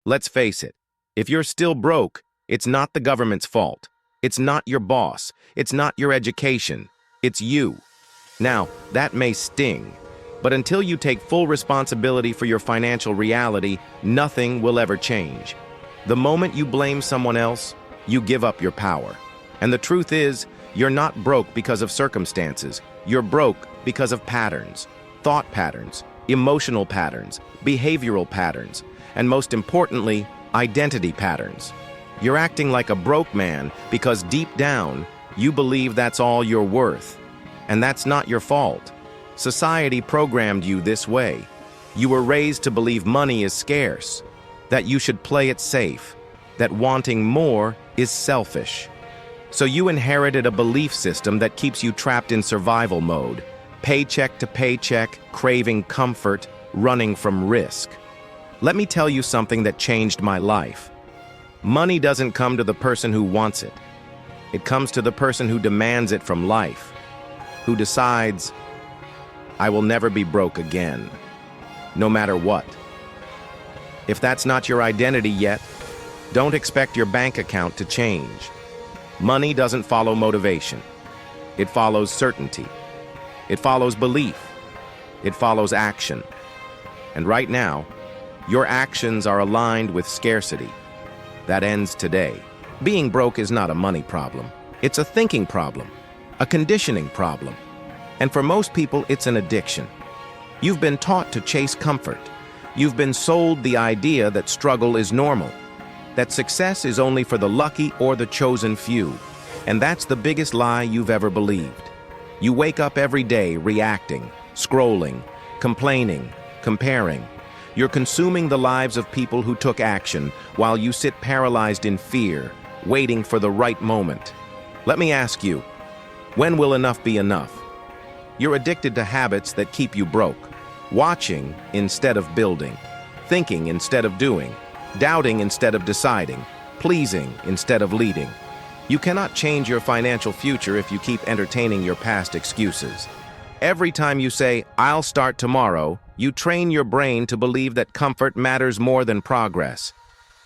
Let's face it, if you're still broke, it's not the government's fault. It's not your boss. It's not your education. It's you. Now, that may sting, but until you take full responsibility for your financial reality, nothing will ever change. The moment you blame someone else, you give up your power. And the truth is, you're not broke because of circumstances. You're broke because of patterns, thought patterns, emotional patterns, behavioral patterns, and most importantly, identity patterns. You're acting like a broke man because deep down, you believe that's all you're worth. And that's not your fault. Society programmed you this way. You were raised to believe money is scarce, that you should play it safe, that wanting more is selfish. So you inherited a belief system that keeps you trapped in survival mode, paycheck to paycheck, craving comfort, running from risk. Let me tell you something that changed my life. Money doesn't come to the person who wants it. It comes to the person who demands it from life, who decides, I will never be broke again, no matter what. If that's not your identity yet, don't expect your bank account to change. Money doesn't follow motivation. It follows certainty. It follows belief. It follows action. And right now, your actions are aligned with scarcity. That ends today. Being broke is not a money problem. It's a thinking problem, a conditioning problem. And for most people, it's an addiction. You've been taught to chase comfort. You've been sold the idea that struggle is normal, that success is only for the lucky or the chosen few. And that's the biggest lie you've ever believed. You wake up every day reacting, scrolling, complaining, comparing. You're consuming the lives of people who took action while you sit paralyzed in fear, waiting for the right moment. Let me ask you, when will enough be enough? You're addicted to habits that keep you broke. Watching instead of building, thinking instead of doing, doubting instead of deciding, pleasing instead of leading. You cannot change your financial future if you keep entertaining your past excuses. Every time you say, I'll start tomorrow, you train your brain to believe that comfort matters more than progress.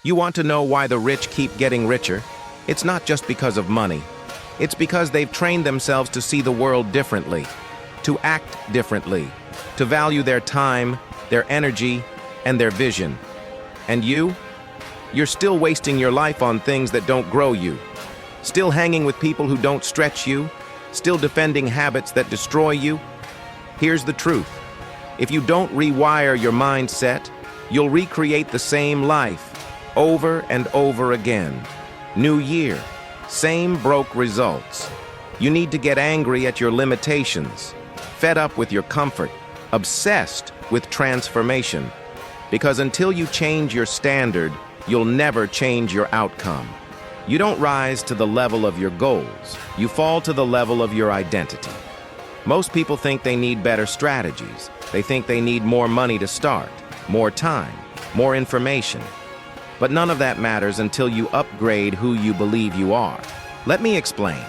You want to know why the rich keep getting richer? It's not just because of money. It's because they've trained themselves to see the world differently, to act differently, to value their time, their energy, and their vision. And you're still wasting your life on things that don't grow you, still hanging with people who don't stretch you, still defending habits that destroy you. Here's the truth. If you don't rewire your mindset, you'll recreate the same life over and over again. New year, same broke results. You need to get angry at your limitations, fed up with your comfort, obsessed with transformation. Because until you change your standard, you'll never change your outcome. You don't rise to the level of your goals. You fall to the level of your identity. Most people think they need better strategies. They think they need more money to start, more time, more information. But none of that matters until you upgrade who you believe you are. Let me explain.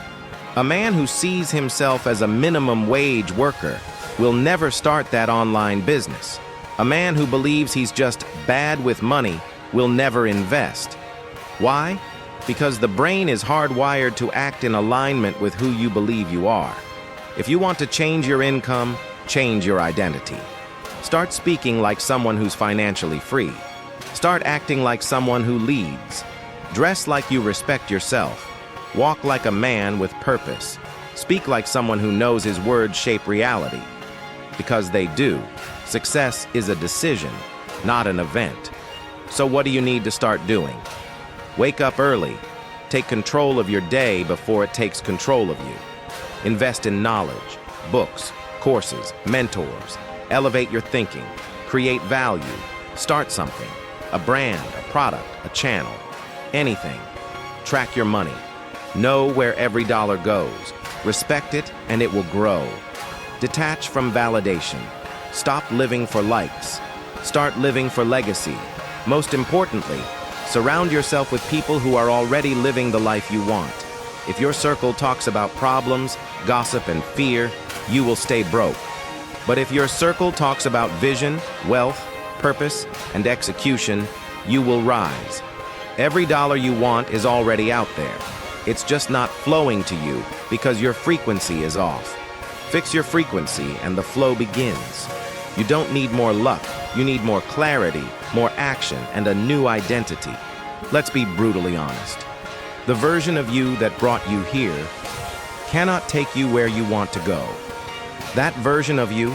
A man who sees himself as a minimum wage worker will never start that online business. A man who believes he's just bad with money will never invest. Why? Because the brain is hardwired to act in alignment with who you believe you are. If you want to change your income, change your identity. Start speaking like someone who's financially free. Start acting like someone who leads. Dress like you respect yourself. Walk like a man with purpose. Speak like someone who knows his words shape reality. Because they do. Success is a decision, not an event. So what do you need to start doing? Wake up early. Take control of your day before it takes control of you. Invest in knowledge, books, courses, mentors. Elevate your thinking. Create value. Start something. A brand, a product, a channel. Anything. Track your money. Know where every dollar goes. Respect it and it will grow. Detach from validation. Stop living for likes. Start living for legacy. Most importantly, surround yourself with people who are already living the life you want. If your circle talks about problems, gossip, and fear, you will stay broke. But if your circle talks about vision, wealth, purpose, and execution, you will rise. Every dollar you want is already out there. It's just not flowing to you because your frequency is off. Fix your frequency and the flow begins. You don't need more luck, you need more clarity, more action, and a new identity. Let's be brutally honest. The version of you that brought you here cannot take you where you want to go. That version of you,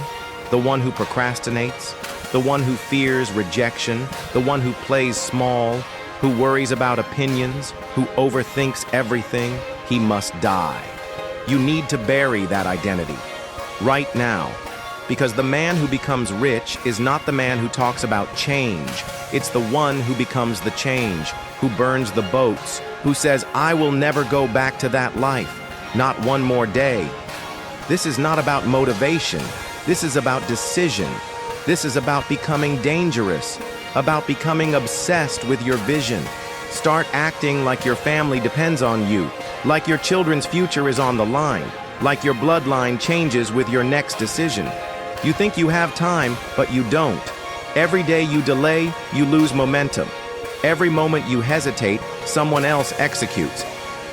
the one who procrastinates, the one who fears rejection, the one who plays small, who worries about opinions, who overthinks everything, he must die. You need to bury that identity right now, because the man who becomes rich is not the man who talks about change. It's the one who becomes the change, who burns the boats, who says, I will never go back to that life, not one more day. This is not about motivation. This is about decision. This is about becoming dangerous, about becoming obsessed with your vision. Start acting like your family depends on you, like your children's future is on the line, like your bloodline changes with your next decision. You think you have time, but you don't. Every day you delay, you lose momentum. Every moment you hesitate, someone else executes.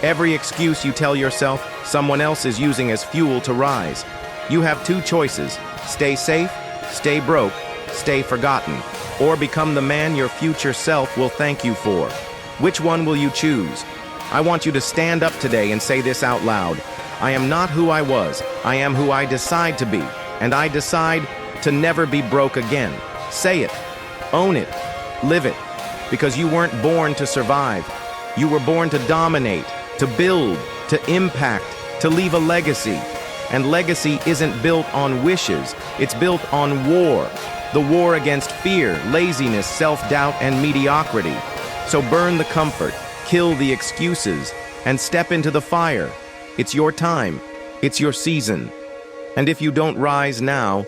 Every excuse you tell yourself, someone else is using as fuel to rise. You have two choices: stay safe, stay broke, stay forgotten, or become the man your future self will thank you for. Which one will you choose? I want you to stand up today and say this out loud. I am not who I was. I am who I decide to be. And I decide to never be broke again. Say it. Own it. Live it. Because you weren't born to survive. You were born to dominate, to build, to impact, to leave a legacy. And legacy isn't built on wishes. It's built on war. The war against fear, laziness, self-doubt, and mediocrity. So burn the comfort, kill the excuses, and step into the fire. It's your time. It's your season. And if you don't rise now,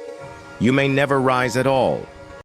you may never rise at all.